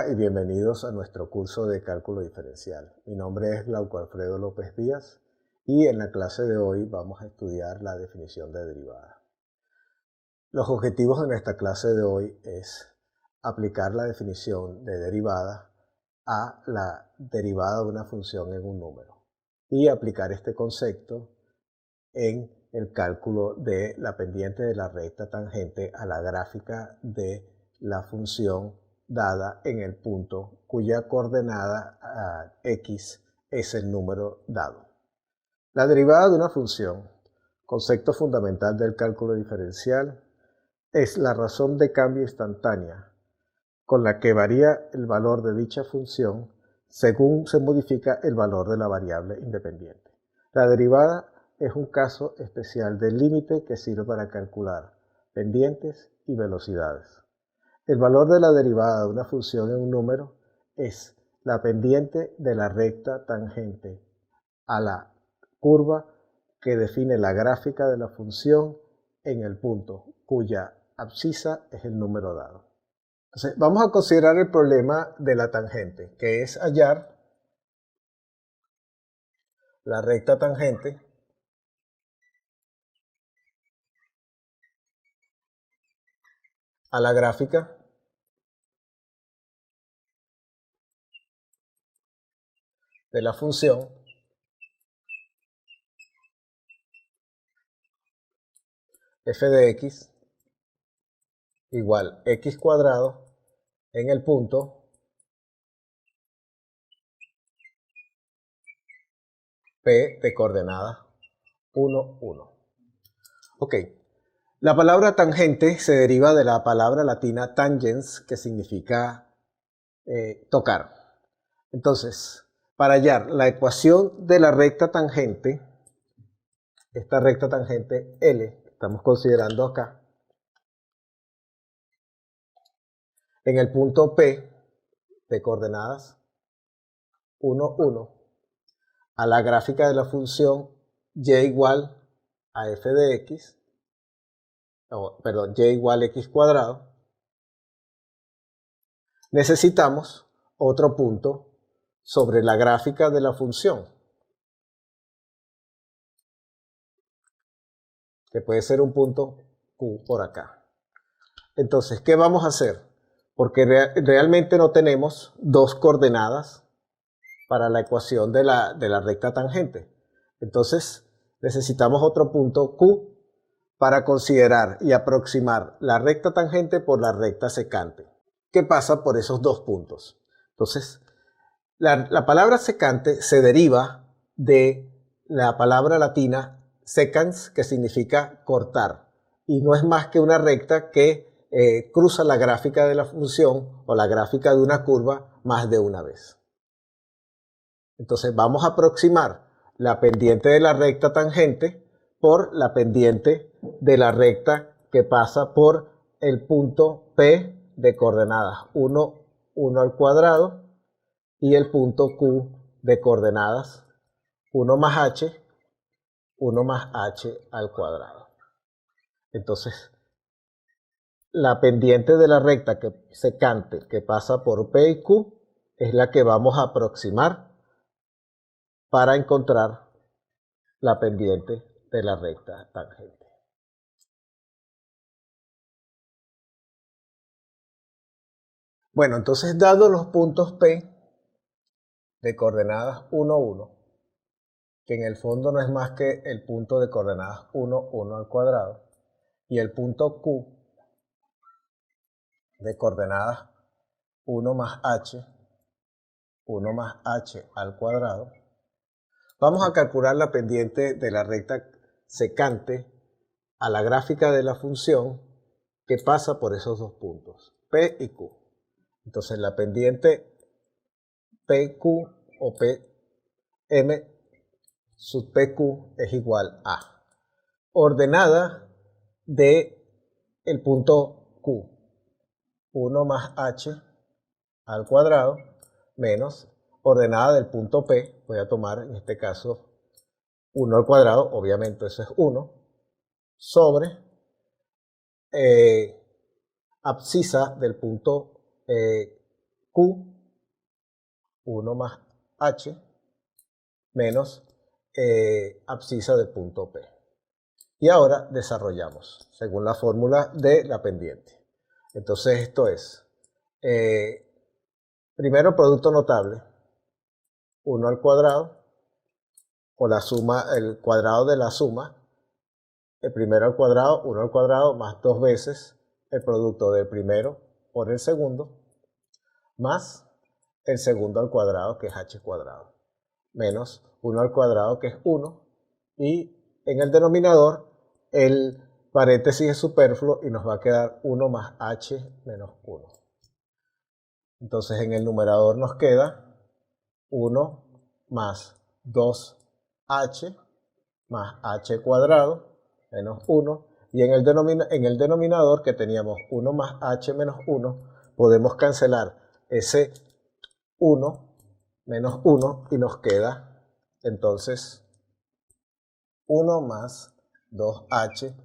Hola y bienvenidos a nuestro curso de cálculo diferencial. Mi nombre es Glauco Alfredo López Díaz y en la clase de hoy vamos a estudiar la definición de derivada. Los objetivos de nuestra clase de hoy es aplicar la definición de derivada a la derivada de una función en un número y aplicar este concepto en el cálculo de la pendiente de la recta tangente a la gráfica de la función dada en el punto cuya coordenada x es el número dado. La derivada de una función, concepto fundamental del cálculo diferencial, es la razón de cambio instantánea con la que varía el valor de dicha función según se modifica el valor de la variable independiente. La derivada es un caso especial del límite que sirve para calcular pendientes y velocidades. El valor de la derivada de una función en un número es la pendiente de la recta tangente a la curva que define la gráfica de la función en el punto cuya abscisa es el número dado. Entonces, vamos a considerar el problema de la tangente, que es hallar la recta tangente a la gráfica de la función f de x igual x cuadrado en el punto P de coordenadas 1, 1. Ok, la palabra tangente se deriva de la palabra latina tangens, que significa tocar. Entonces, para hallar la ecuación de la recta tangente, esta recta tangente L, que estamos considerando acá, en el punto P de coordenadas 1, 1, a la gráfica de la función y igual a f de x, y igual a x cuadrado, necesitamos otro punto sobre la gráfica de la función, que puede ser un punto Q por acá. Entonces, ¿qué vamos a hacer? Porque realmente no tenemos dos coordenadas para la ecuación de la recta tangente. Entonces, necesitamos otro punto Q para considerar y aproximar la recta tangente por la recta secante. ¿Qué pasa por esos dos puntos? Entonces, la palabra secante se deriva de la palabra latina secans, que significa cortar, y no es más que una recta que cruza la gráfica de la función o la gráfica de una curva más de una vez. Entonces vamos a aproximar la pendiente de la recta tangente por la pendiente de la recta que pasa por el punto P de coordenadas 1, 1 al cuadrado y el punto Q de coordenadas 1 más h, 1 más h al cuadrado. Entonces, la pendiente de la recta secante que pasa por P y Q es la que vamos a aproximar para encontrar la pendiente de la recta tangente. Bueno, entonces dado los puntos P de coordenadas 1, 1, que en el fondo no es más que el punto de coordenadas 1, 1 al cuadrado, y el punto Q de coordenadas 1 más h, 1 más h al cuadrado, vamos a calcular la pendiente de la recta secante a la gráfica de la función que pasa por esos dos puntos, P y Q. Entonces la pendiente PQ o PM sub PQ es igual a ordenada de el punto Q, 1 más h al cuadrado, menos ordenada del punto P, voy a tomar en este caso 1 al cuadrado, obviamente eso es 1, sobre abscisa del punto Q, 1 más H, menos abscisa del punto P. Y ahora desarrollamos, según la fórmula de la pendiente. Entonces esto es, primero producto notable, 1 al cuadrado, o la suma, el cuadrado de la suma, el primero al cuadrado, 1 al cuadrado, más 2 veces el producto del primero por el segundo, más el segundo al cuadrado, que es h cuadrado, menos 1 al cuadrado, que es 1, y en el denominador el paréntesis es superfluo y nos va a quedar 1 más h menos 1. Entonces en el numerador nos queda 1 más 2h más h cuadrado menos 1, y en el denominador que teníamos 1 más h menos 1, podemos cancelar ese 1 menos 1 y nos queda entonces 1 más 2h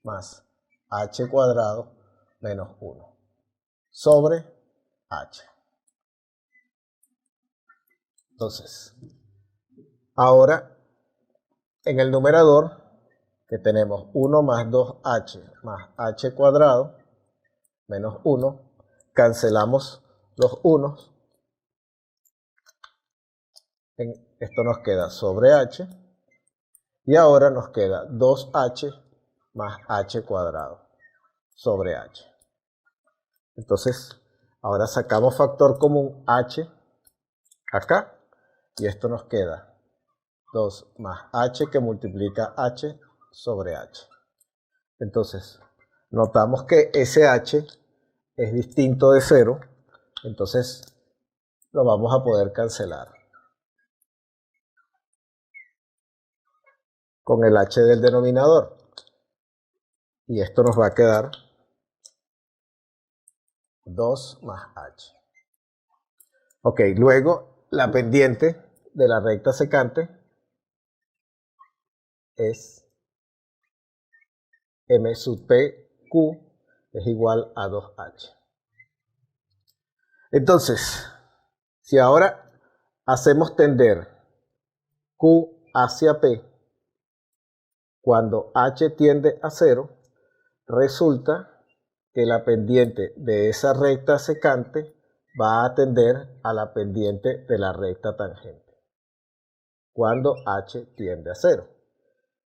más h cuadrado menos 1 sobre h. Entonces, ahora en el numerador que tenemos 1 más 2h más h cuadrado menos 1, cancelamos los 1, esto nos queda sobre h, y ahora nos queda 2h más h cuadrado sobre h. Entonces, ahora sacamos factor común h acá, y esto nos queda 2 más h que multiplica h sobre h. Entonces, notamos que ese h es distinto de 0, entonces lo vamos a poder cancelar con el h del denominador. Y esto nos va a quedar 2 más h. Ok, luego la pendiente de la recta secante es m sub p q es igual a 2h. Entonces, si ahora hacemos tender q hacia p cuando h tiende a 0, resulta que la pendiente de esa recta secante va a tender a la pendiente de la recta tangente cuando h tiende a 0.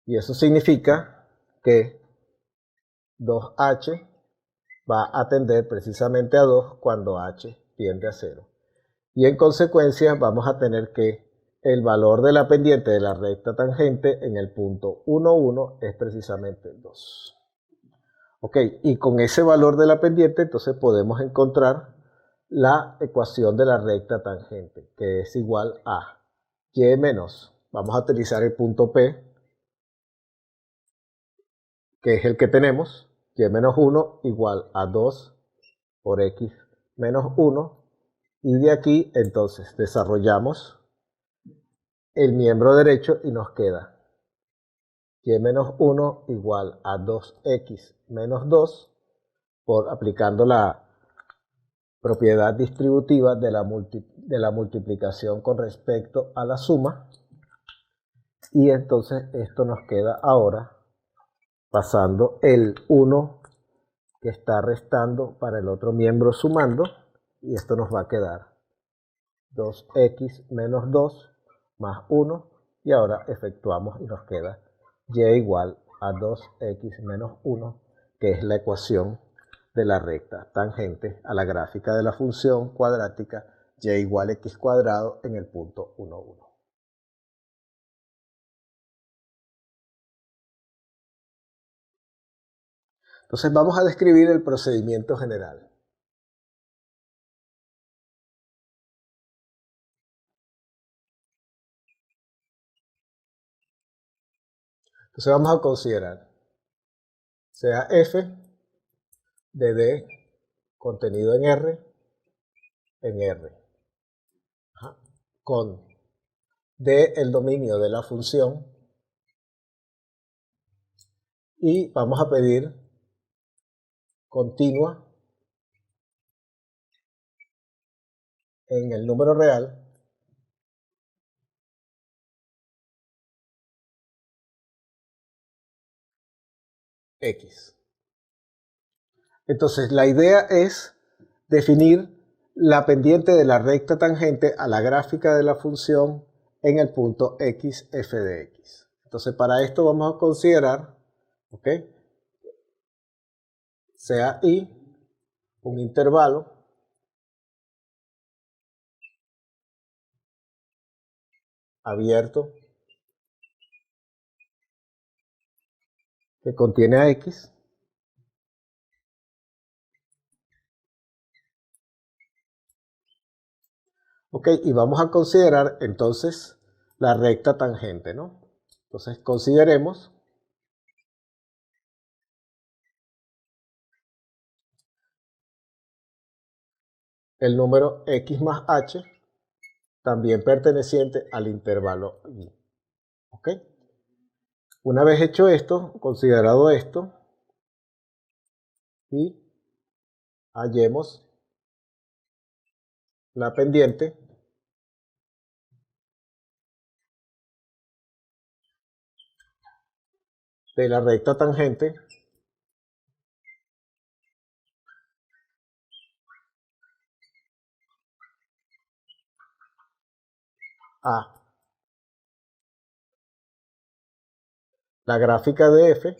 Y eso significa que 2h va a tender precisamente a 2 cuando h tiende a 0. Y en consecuencia vamos a tener que el valor de la pendiente de la recta tangente en el punto 1, 1 es precisamente 2. Ok, y con ese valor de la pendiente entonces podemos encontrar la ecuación de la recta tangente, que es igual a y menos, vamos a utilizar el punto P, que es el que tenemos, y menos 1 igual a 2 por x menos 1, y de aquí entonces desarrollamos el miembro derecho y nos queda y menos 1 igual a 2x menos 2, por aplicando la propiedad distributiva de la multiplicación con respecto a la suma, y entonces esto nos queda ahora pasando el 1 que está restando para el otro miembro sumando, y esto nos va a quedar 2x menos 2 más 1, y ahora efectuamos y nos queda y igual a 2x menos 1, que es la ecuación de la recta tangente a la gráfica de la función cuadrática y igual a x cuadrado en el punto 1, 1. Entonces vamos a describir el procedimiento general. Entonces vamos a considerar sea f de d contenido en R, con d el dominio de la función, y vamos a pedir continua en el número real x. Entonces la idea es definir la pendiente de la recta tangente a la gráfica de la función en el punto x f de x. Entonces para esto vamos a considerar, ¿ok?, sea i un intervalo abierto que contiene a x, ok, y vamos a considerar entonces la recta tangente, ¿no? Entonces consideremos el número x más h, también perteneciente al intervalo i, ¿ok? Una vez hecho esto, considerado esto, y hallemos la pendiente de la recta tangente a la gráfica de f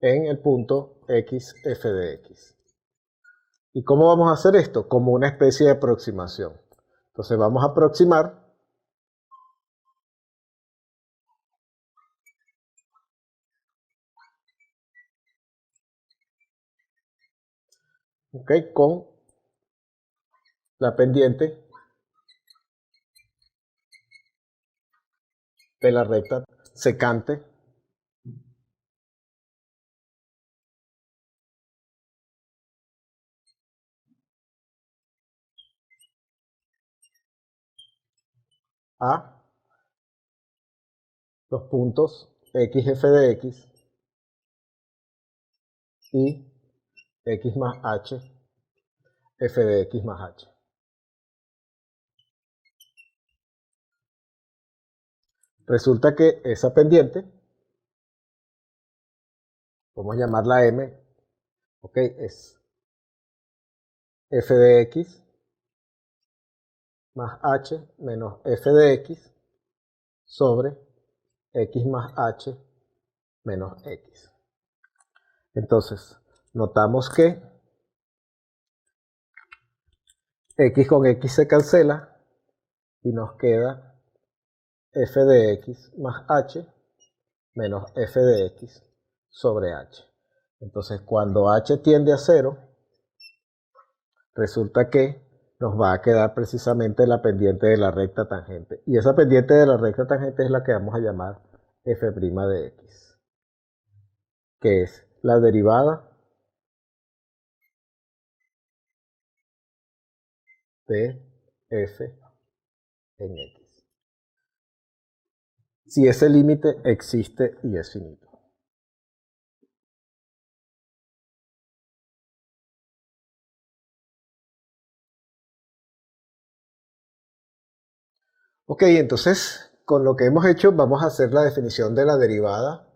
en el punto x f de x. ¿Y cómo vamos a hacer esto? Como una especie de aproximación. Entonces vamos a aproximar con la pendiente de la recta secante a los puntos x f de x y x más h f de x más h. Resulta que esa pendiente, vamos a llamarla m, ok, es f de x más h menos f de x sobre x más h menos x. Entonces, notamos que x con x se cancela y nos queda f de x más h menos f de x sobre h. Entonces, cuando h tiende a 0, resulta que nos va a quedar precisamente la pendiente de la recta tangente. Y esa pendiente de la recta tangente es la que vamos a llamar f' de x, que es la derivada de f en x, si ese límite existe y es finito. Ok, entonces con lo que hemos hecho vamos a hacer la definición de la derivada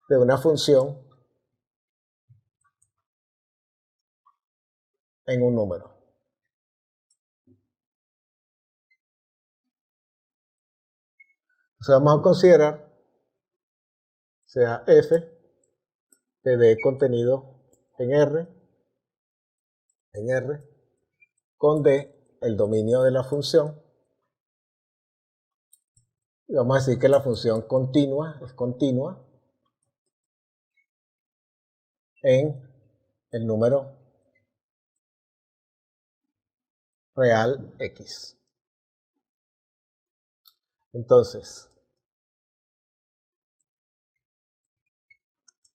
de una función en un número. Entonces vamos a considerar sea f de d contenido en R, con d el dominio de la función. Y vamos a decir que la función continua es continua en el número real x. Entonces,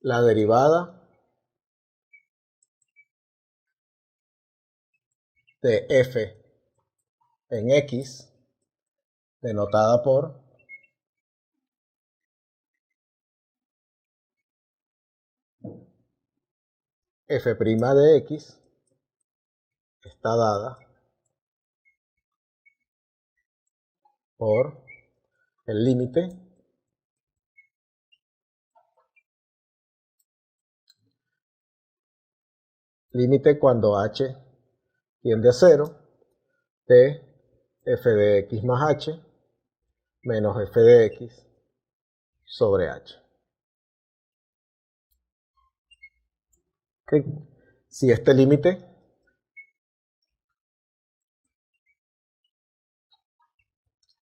la derivada de f en x, denotada por f' de x está dada por el límite cuando h tiende a 0 de f de x más h menos f de x sobre h. ¿Okay? Si este límite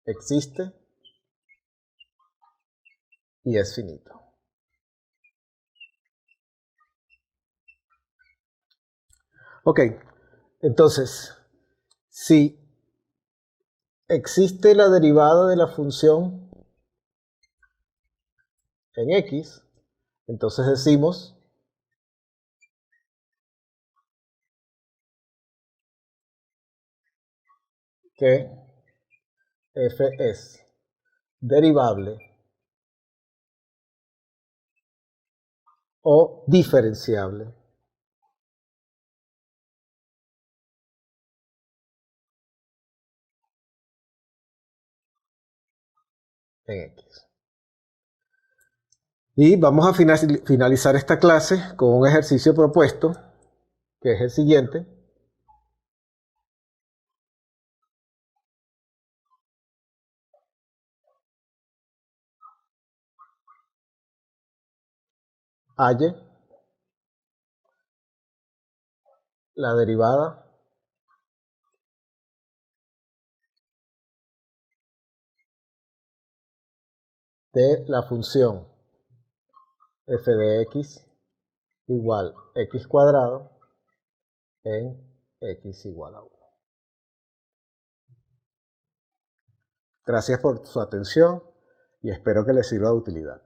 existe y es finito. Ok, entonces, si existe la derivada de la función en x, entonces decimos que f es derivable o diferenciable en x. Y vamos a finalizar esta clase con un ejercicio propuesto, que es el siguiente. Halle la derivada de la función f de x igual x cuadrado en x igual a 1. Gracias por su atención y espero que les sirva de utilidad.